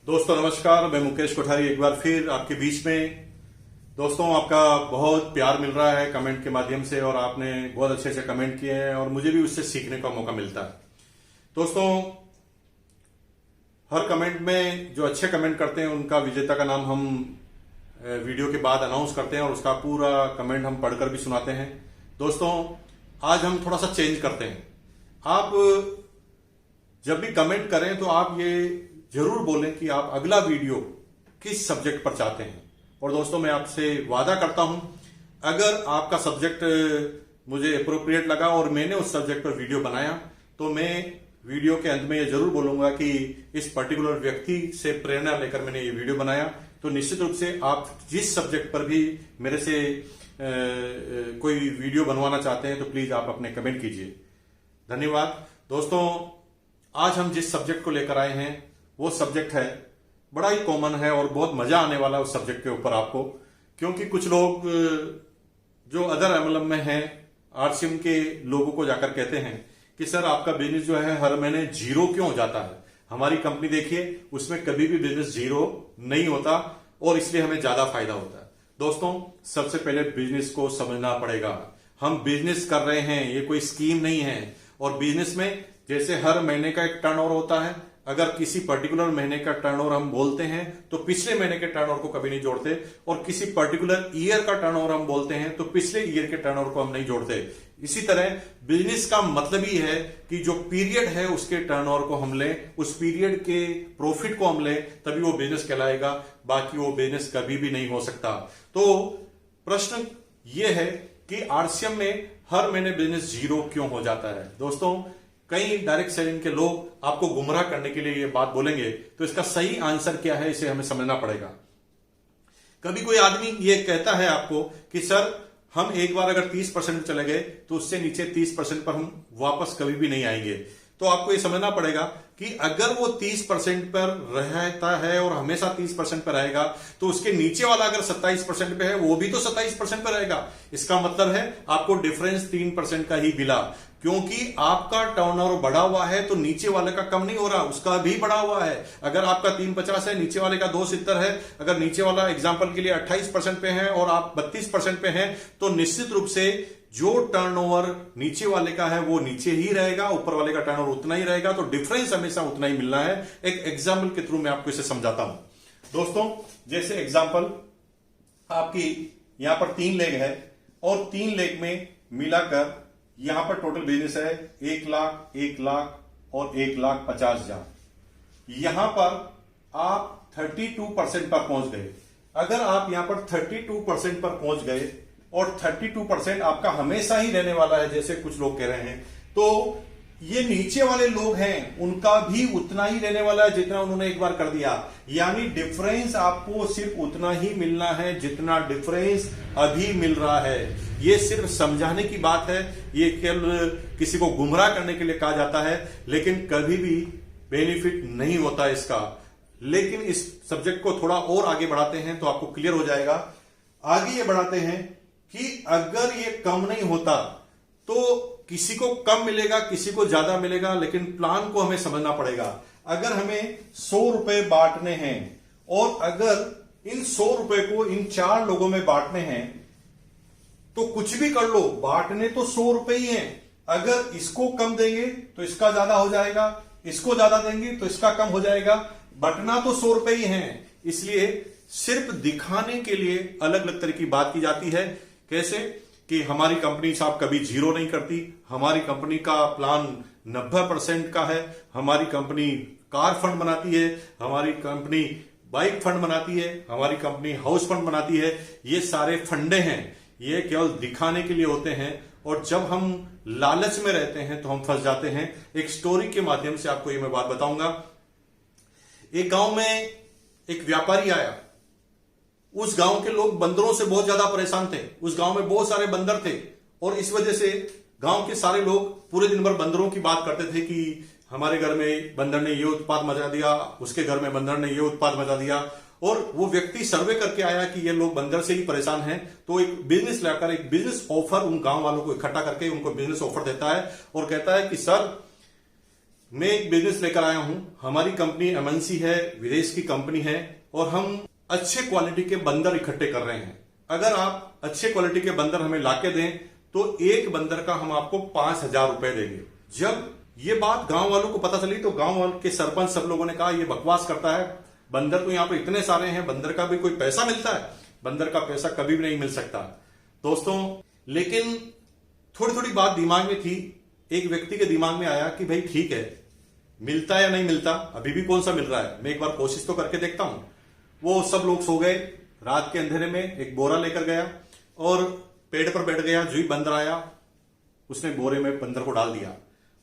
दोस्तों नमस्कार, मैं मुकेश कोठारी एक बार फिर आपके बीच में। दोस्तों आपका बहुत प्यार मिल रहा है कमेंट के माध्यम से और आपने बहुत अच्छे अच्छे कमेंट किए हैं और मुझे भी उससे सीखने का मौका मिलता है। दोस्तों हर कमेंट में जो अच्छे कमेंट करते हैं उनका विजेता का नाम हम वीडियो के बाद अनाउंस करते हैं और उसका पूरा कमेंट हम पढ़कर भी सुनाते हैं। दोस्तों आज हम थोड़ा सा चेंज करते हैं। आप जब भी कमेंट करें तो आप ये जरूर बोलें कि आप अगला वीडियो किस सब्जेक्ट पर चाहते हैं। और दोस्तों मैं आपसे वादा करता हूं, अगर आपका सब्जेक्ट मुझे अप्रोप्रिएट लगा और मैंने उस सब्जेक्ट पर वीडियो बनाया तो मैं वीडियो के अंत में ये जरूर बोलूंगा कि इस पर्टिकुलर व्यक्ति से प्रेरणा लेकर मैंने ये वीडियो बनाया। तो निश्चित रूप से आप जिस सब्जेक्ट पर भी मेरे से कोई वीडियो बनवाना चाहते हैं तो प्लीज आप अपने कमेंट कीजिए। धन्यवाद। दोस्तों आज हम जिस सब्जेक्ट को लेकर आए हैं वो सब्जेक्ट है बड़ा ही कॉमन है और बहुत मजा आने वाला है उस सब्जेक्ट के ऊपर आपको, क्योंकि कुछ लोग जो अदर एमएलएम में हैं आरसीएम के लोगों को जाकर कहते हैं कि सर आपका बिजनेस जो है हर महीने जीरो क्यों हो जाता है। हमारी कंपनी देखिए उसमें कभी भी बिजनेस जीरो नहीं होता और इसलिए हमें ज्यादा फायदा होता है। दोस्तों सबसे पहले बिजनेस को समझना पड़ेगा। हम बिजनेस कर रहे हैं, ये कोई स्कीम नहीं है। और बिजनेस में जैसे हर महीने का एक टर्नओवर होता है, अगर किसी पर्टिकुलर महीने का टर्नओवर हम बोलते हैं तो पिछले महीने के टर्नओवर को कभी नहीं जोड़ते, और किसी पर्टिकुलर ईयर का टर्नओवर हम बोलते हैं तो पिछले ईयर के टर्नओवर को हम नहीं जोड़ते। इसी तरह बिजनेस का मतलब ही है कि जो पीरियड है उसके टर्नओवर को हम लें, उस पीरियड के प्रॉफिट को हम लें, तभी वो बिजनेस कहलाएगा, बाकी वो बिजनेस कभी भी नहीं हो सकता। तो प्रश्न ये है कि आरसीएम में हर महीने बिजनेस जीरो क्यों हो जाता है। दोस्तों कई डायरेक्ट सेलिंग के लोग आपको गुमराह करने के लिए ये बात बोलेंगे, तो इसका सही आंसर क्या है इसे हमें समझना पड़ेगा। कभी कोई आदमी ये कहता है आपको कि सर हम एक बार अगर 30% चले गए तो उससे नीचे 30% पर हम वापस कभी भी नहीं आएंगे। तो आपको ये समझना पड़ेगा कि अगर वो 30% पर रहता है और हमेशा 30% पर रहेगा तो उसके नीचे वाला अगर 27% पे है वो भी तो 27% पर रहेगा। इसका मतलब है आपको डिफरेंस 3% का ही मिला, क्योंकि आपका टर्नओवर बढ़ा हुआ है तो नीचे वाले का कम नहीं हो रहा, उसका भी बढ़ा हुआ है। अगर आपका 350 है, नीचे वाले का 270 है, अगर नीचे वाला एग्जांपल के लिए 28% पे है और आप 32% पे हैं, तो निश्चित रूप से जो टर्नओवर नीचे वाले का है वो नीचे ही रहेगा, ऊपर वाले का टर्नओवर उतना ही रहेगा। तो डिफरेंस हमेशा उतना ही मिलना है। एक एग्जाम्पल के थ्रू मैं आपको इसे समझाता हूं। दोस्तों जैसे एग्जाम्पल, आपकी यहां पर 3 लेग है और 3 लेग में मिलाकर यहां पर टोटल बिजनेस है 1 लाख, 1 लाख और 1,50,000। यहां पर आप 32% पर पहुंच गए। अगर आप यहां पर 32% पर पहुंच गए और 32% आपका हमेशा ही रहने वाला है जैसे कुछ लोग कह रहे हैं, तो ये नीचे वाले लोग हैं उनका भी उतना ही रहने वाला है जितना उन्होंने एक बार कर दिया। यानी डिफरेंस आपको सिर्फ उतना ही मिलना है जितना डिफरेंस अभी मिल रहा है। ये सिर्फ समझाने की बात है, ये केवल किसी को गुमराह करने के लिए कहा जाता है, लेकिन कभी भी बेनिफिट नहीं होता इसका। लेकिन इस सब्जेक्ट को थोड़ा और आगे बढ़ाते हैं तो आपको क्लियर हो जाएगा। आगे ये बढ़ाते हैं कि अगर ये कम नहीं होता तो किसी को कम मिलेगा, किसी को ज्यादा मिलेगा, लेकिन प्लान को हमें समझना पड़ेगा। अगर हमें 100 रुपए बांटने हैं और अगर इन 100 रुपए को इन 4 लोगों में बांटने हैं तो कुछ भी कर लो, बांटने तो 100 रुपए ही हैं। अगर इसको कम देंगे तो इसका ज्यादा हो जाएगा, इसको ज्यादा देंगे तो इसका कम हो जाएगा, बंटना तो 100 रुपए ही है। इसलिए सिर्फ दिखाने के लिए अलग अलग तरह की बात की जाती है। कैसे कि हमारी कंपनी साहब कभी जीरो नहीं करती, हमारी कंपनी का प्लान 90% का है, हमारी कंपनी कार फंड बनाती है, हमारी कंपनी बाइक फंड बनाती है, हमारी कंपनी हाउस फंड बनाती है। ये सारे फंडे हैं, ये केवल दिखाने के लिए होते हैं और जब हम लालच में रहते हैं तो हम फंस जाते हैं। एक स्टोरी के माध्यम से आपको ये मैं बात बताऊंगा। एक गांव में एक व्यापारी आया। उस गांव के लोग बंदरों से बहुत ज्यादा परेशान थे। उस गांव में बहुत सारे बंदर थे और इस वजह से गांव के सारे लोग पूरे दिन भर बंदरों की बात करते थे कि हमारे घर में बंदर ने ये उत्पात मचा दिया, उसके घर में बंदर ने ये उत्पात मचा दिया। और वो व्यक्ति सर्वे करके आया कि ये लोग बंदर से ही परेशान हैं, तो एक बिजनेस लाकर एक बिजनेस ऑफर उन गांव वालों को इकट्ठा करके उनको बिजनेस ऑफर देता है और कहता है कि सर मैं एक बिजनेस लेकर आया हूं। हमारी कंपनी एमएनसी है, विदेश की कंपनी है और हम अच्छे क्वालिटी के बंदर इकट्ठे कर रहे हैं। अगर आप अच्छे क्वालिटी के बंदर हमें लाके दें तो एक बंदर का हम आपको 5,000 रुपए देंगे। जब ये बात गांव वालों को पता चली तो गांव वालों के सरपंच सब लोगों ने कहा ये बकवास करता है, बंदर तो यहाँ पे इतने सारे हैं, बंदर का भी कोई पैसा मिलता है? बंदर का पैसा कभी भी नहीं मिल सकता दोस्तों। लेकिन थोड़ी थोड़ी बात दिमाग में थी, एक व्यक्ति के दिमाग में आया कि भाई ठीक है, मिलता है या नहीं मिलता, अभी भी कौन सा मिल रहा है, मैं एक बार कोशिश तो करके देखता हूं। वो सब लोग सो गए। रात के अंधेरे में एक बोरा लेकर गया और पेड़ पर बैठ गया। जो ही बंदर आया उसने बोरे में बंदर को डाल दिया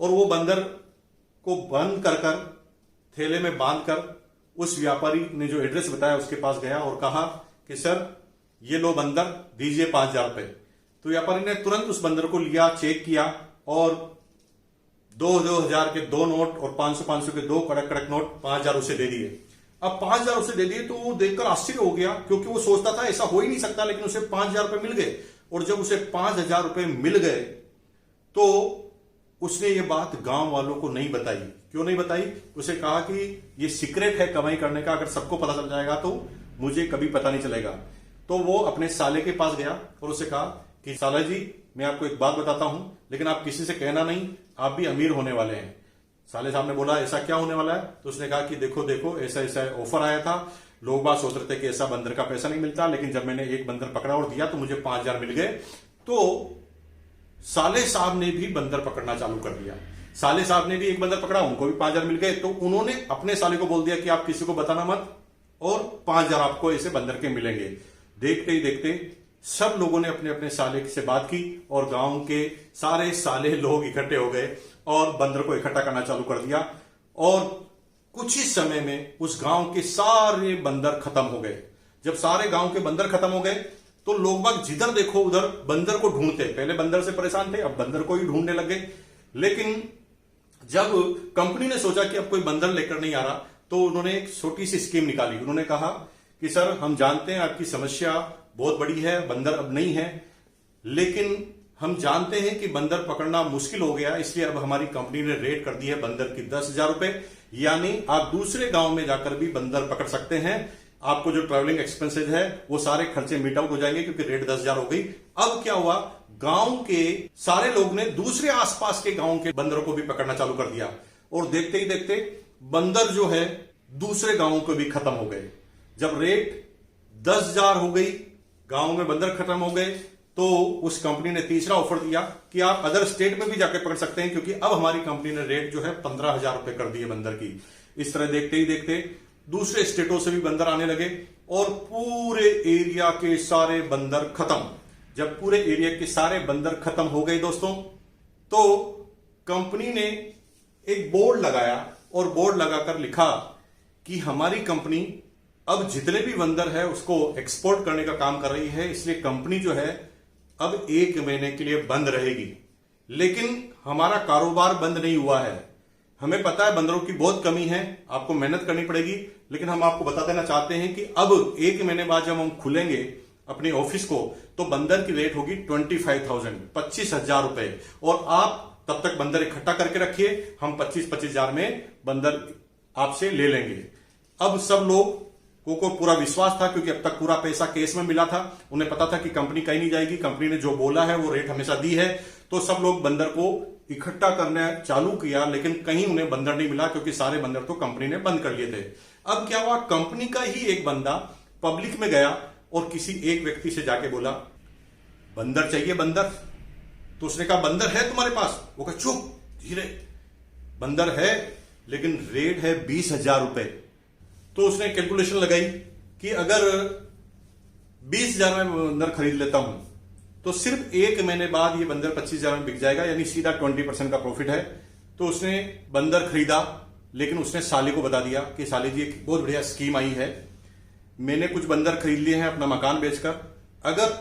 और वो बंदर को बंद कर कर थैले में बांध कर उस व्यापारी ने जो एड्रेस बताया उसके पास गया और कहा कि सर ये लो बंदर, दीजिए 5,000 रुपए। तो व्यापारी ने तुरंत उस बंदर को लिया, चेक किया और 2,000 के 2 नोट और 500 के 2 कड़क कड़क नोट 5,000 उसे दे दिए। अब 5,000 उसे दे दिए तो वो देखकर आश्चर्य हो गया, क्योंकि वो सोचता था ऐसा हो ही नहीं सकता, लेकिन उसे 5,000 रुपए मिल गए। और जब उसे 5,000 रुपए मिल गए तो उसने ये बात गांव वालों को नहीं बताई। क्यों नहीं बताई? उसे कहा कि ये सीक्रेट है कमाई करने का, अगर सबको पता चल जाएगा तो मुझे कभी पता नहीं चलेगा। तो वो अपने साले के पास गया और उसे कहा कि साला जी मैं आपको एक बात बताता हूं, लेकिन आप किसी से कहना नहीं, आप भी अमीर होने वाले हैं। साले साहब ने बोला ऐसा क्या होने वाला है? तो उसने कहा कि देखो देखो ऐसा ऐसा ऑफर आया था, लोग बात सोच रहे थे कि ऐसा बंदर का पैसा नहीं मिलता, लेकिन जब मैंने एक बंदर पकड़ा और दिया तो मुझे 5,000 मिल गए। तो साले साहब ने भी बंदर पकड़ना चालू कर दिया। साले साहब ने भी एक बंदर पकड़ा, उनको भी 5,000 मिल गए। तो उन्होंने अपने साले को बोल दिया कि आप किसी को बताना मत और 5,000 आपको ऐसे बंदर के मिलेंगे। देखते ही देखते सब लोगों ने अपने अपने साले से बात की और गांव के सारे साले लोग इकट्ठे हो गए और बंदर को इकट्ठा करना चालू कर दिया। और कुछ ही समय में उस गांव के सारे बंदर खत्म हो गए। जब सारे गांव के बंदर खत्म हो गए तो लोग बाग जिधर देखो उधर बंदर को ढूंढते। पहले बंदर से परेशान थे, अब बंदर को ही ढूंढने लगे। लेकिन जब कंपनी ने सोचा कि अब कोई बंदर लेकर नहीं आ रहा तो उन्होंने एक छोटी सी स्कीम निकाली। उन्होंने कहा कि सर हम जानते हैं आपकी समस्या बहुत बड़ी है, बंदर अब नहीं है, लेकिन हम जानते हैं कि बंदर पकड़ना मुश्किल हो गया, इसलिए अब हमारी कंपनी ने रेट कर दी है बंदर की 10,000 रुपए, यानी आप दूसरे गांव में जाकर भी बंदर पकड़ सकते हैं। आपको जो ट्रैवलिंग एक्सपेंसेज है वो सारे खर्चे मीट आउट हो जाएंगे, क्योंकि रेट 10,000 हो गई। अब क्या हुआ, गांव के सारे लोग ने दूसरे आसपास के गांव के बंदरों को भी पकड़ना चालू कर दिया और देखते ही देखते बंदर जो है दूसरे गांवों को भी खत्म हो गए। जब रेट 10,000 हो गई, गांव में बंदर खत्म हो गए, तो उस कंपनी ने तीसरा ऑफर दिया कि आप अदर स्टेट में भी जाकर पकड़ सकते हैं, क्योंकि अब हमारी कंपनी ने रेट जो है 15,000 रुपए कर दिए बंदर की। इस तरह देखते ही देखते दूसरे स्टेटों से भी बंदर आने लगे और पूरे एरिया के सारे बंदर खत्म। जब पूरे एरिया के सारे बंदर खत्म हो गए दोस्तों, तो कंपनी ने एक बोर्ड लगाया और बोर्ड लगाकर लिखा कि हमारी कंपनी अब जितने भी बंदर है उसको एक्सपोर्ट करने का काम कर रही है, इसलिए कंपनी जो है अब 1 महीने के लिए बंद रहेगी। लेकिन हमारा कारोबार बंद नहीं हुआ है। हमें पता है बंदरों की बहुत कमी है, आपको मेहनत करनी पड़ेगी, लेकिन हम आपको बता देना चाहते हैं कि अब 1 महीने बाद जब हम खुलेंगे अपने ऑफिस को तो बंदर की रेट होगी 25,000, 25,000 रुपए, और आप तब तक बंदर इकट्ठा करके रखिए, हम 25,000 में बंदर आपसे ले लेंगे। अब सब लोग को पूरा विश्वास था, क्योंकि अब तक पूरा पैसा केस में मिला था। उन्हें पता था कि कंपनी कहीं नहीं जाएगी, कंपनी ने जो बोला है वो रेट हमेशा दी है। तो सब लोग बंदर को इकट्ठा करना चालू किया, लेकिन कहीं उन्हें बंदर नहीं मिला, क्योंकि सारे बंदर तो कंपनी ने बंद कर लिए थे। अब क्या हुआ, कंपनी का ही एक बंदा पब्लिक में गया और किसी एक व्यक्ति से जाके बोला बंदर चाहिए बंदर। तो उसने कहा बंदर है तुम्हारे पास? वो कहा चुप धीरे, बंदर है लेकिन रेट है 20,000 रुपए। तो उसने कैलकुलेशन लगाई कि अगर 20,000 में बंदर खरीद लेता हूं तो सिर्फ 1 महीने बाद ये बंदर 25,000 में बिक जाएगा, यानी सीधा 20% का प्रॉफिट है। तो उसने बंदर खरीदा, लेकिन उसने साली को बता दिया कि साली जी एक बहुत बढ़िया स्कीम आई है, मैंने कुछ बंदर खरीद लिए हैं अपना मकान बेचकर, अगर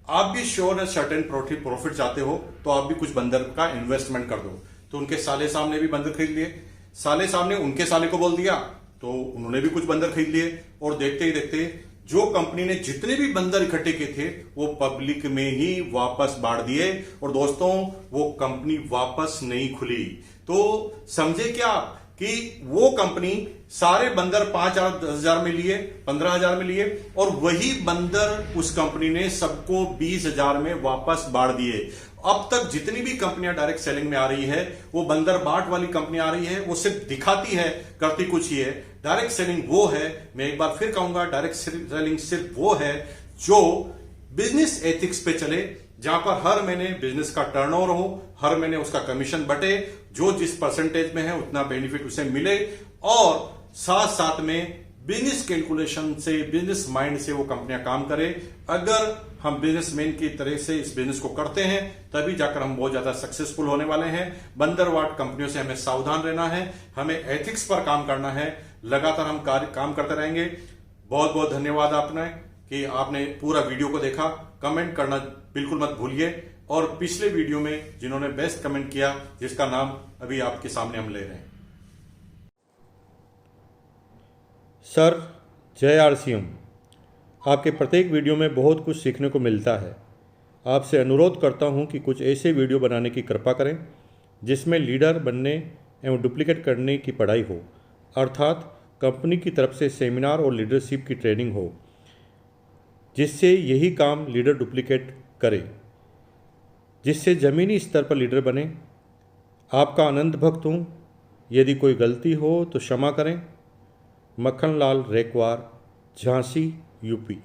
आप भी श्योर है सर्टेन प्रॉफिट चाहते हो तो आप भी कुछ बंदर का इन्वेस्टमेंट कर दो। तो उनके साले साहब ने भी बंदर खरीद लिए, साले साहब ने उनके साले को बोल दिया, तो उन्होंने भी कुछ बंदर खरीद लिए। और देखते ही देखते जो कंपनी ने जितने भी बंदर इकट्ठे किए थे वो पब्लिक में ही वापस बांट दिए। और दोस्तों वो कंपनी वापस नहीं खुली। तो समझे क्या कि वो कंपनी सारे बंदर 5,000 में लिए, 15,000 में लिए, और वही बंदर उस कंपनी ने सबको 20,000 में वापस बांट दिए। अब तक जितनी भी कंपनियां डायरेक्ट सेलिंग में आ रही है, वो बंदर बाट वाली कंपनी आ रही है, वो सिर्फ दिखाती है, करती कुछ ही है। डायरेक्ट सेलिंग वो है, मैं एक बार फिर कहूंगा, डायरेक्ट सेलिंग सिर्फ वो है जो बिजनेस एथिक्स पे चले, जहां पर हर महीने बिजनेस का टर्नओवर हो, हर महीने उसका कमीशन बटे, जो जिस परसेंटेज में है उतना बेनिफिट उसे मिले, और साथ साथ में बिजनेस कैलकुलेशन से, बिजनेस माइंड से वो कंपनियां काम करे। अगर हम बिजनेसमैन की तरह से इस बिजनेस को करते हैं, तभी जाकर हम बहुत ज्यादा सक्सेसफुल होने वाले हैं। बंदरवाट कंपनियों से हमें सावधान रहना है, हमें एथिक्स पर काम करना है, लगातार हम काम करते रहेंगे। बहुत बहुत धन्यवाद आपने कि आपने पूरा वीडियो को देखा। कमेंट करना बिल्कुल मत भूलिए, और पिछले वीडियो में जिन्होंने बेस्ट कमेंट किया, जिसका नाम अभी आपके सामने हम ले रहे हैं। सर, जय आरसीएम। आपके प्रत्येक वीडियो में बहुत कुछ सीखने को मिलता है। आपसे अनुरोध करता हूं कि कुछ ऐसे वीडियो बनाने की कृपा करें जिसमें लीडर बनने एवं डुप्लीकेट करने की पढ़ाई हो, अर्थात कंपनी की तरफ से सेमिनार और लीडरशिप की ट्रेनिंग हो, जिससे यही काम लीडर डुप्लीकेट करे, जिससे ज़मीनी स्तर पर लीडर बने। आपका आनंद भक्त हूँ। यदि कोई गलती हो तो क्षमा करें। मक्खन लाल रेकवार, झांसी, यूपी।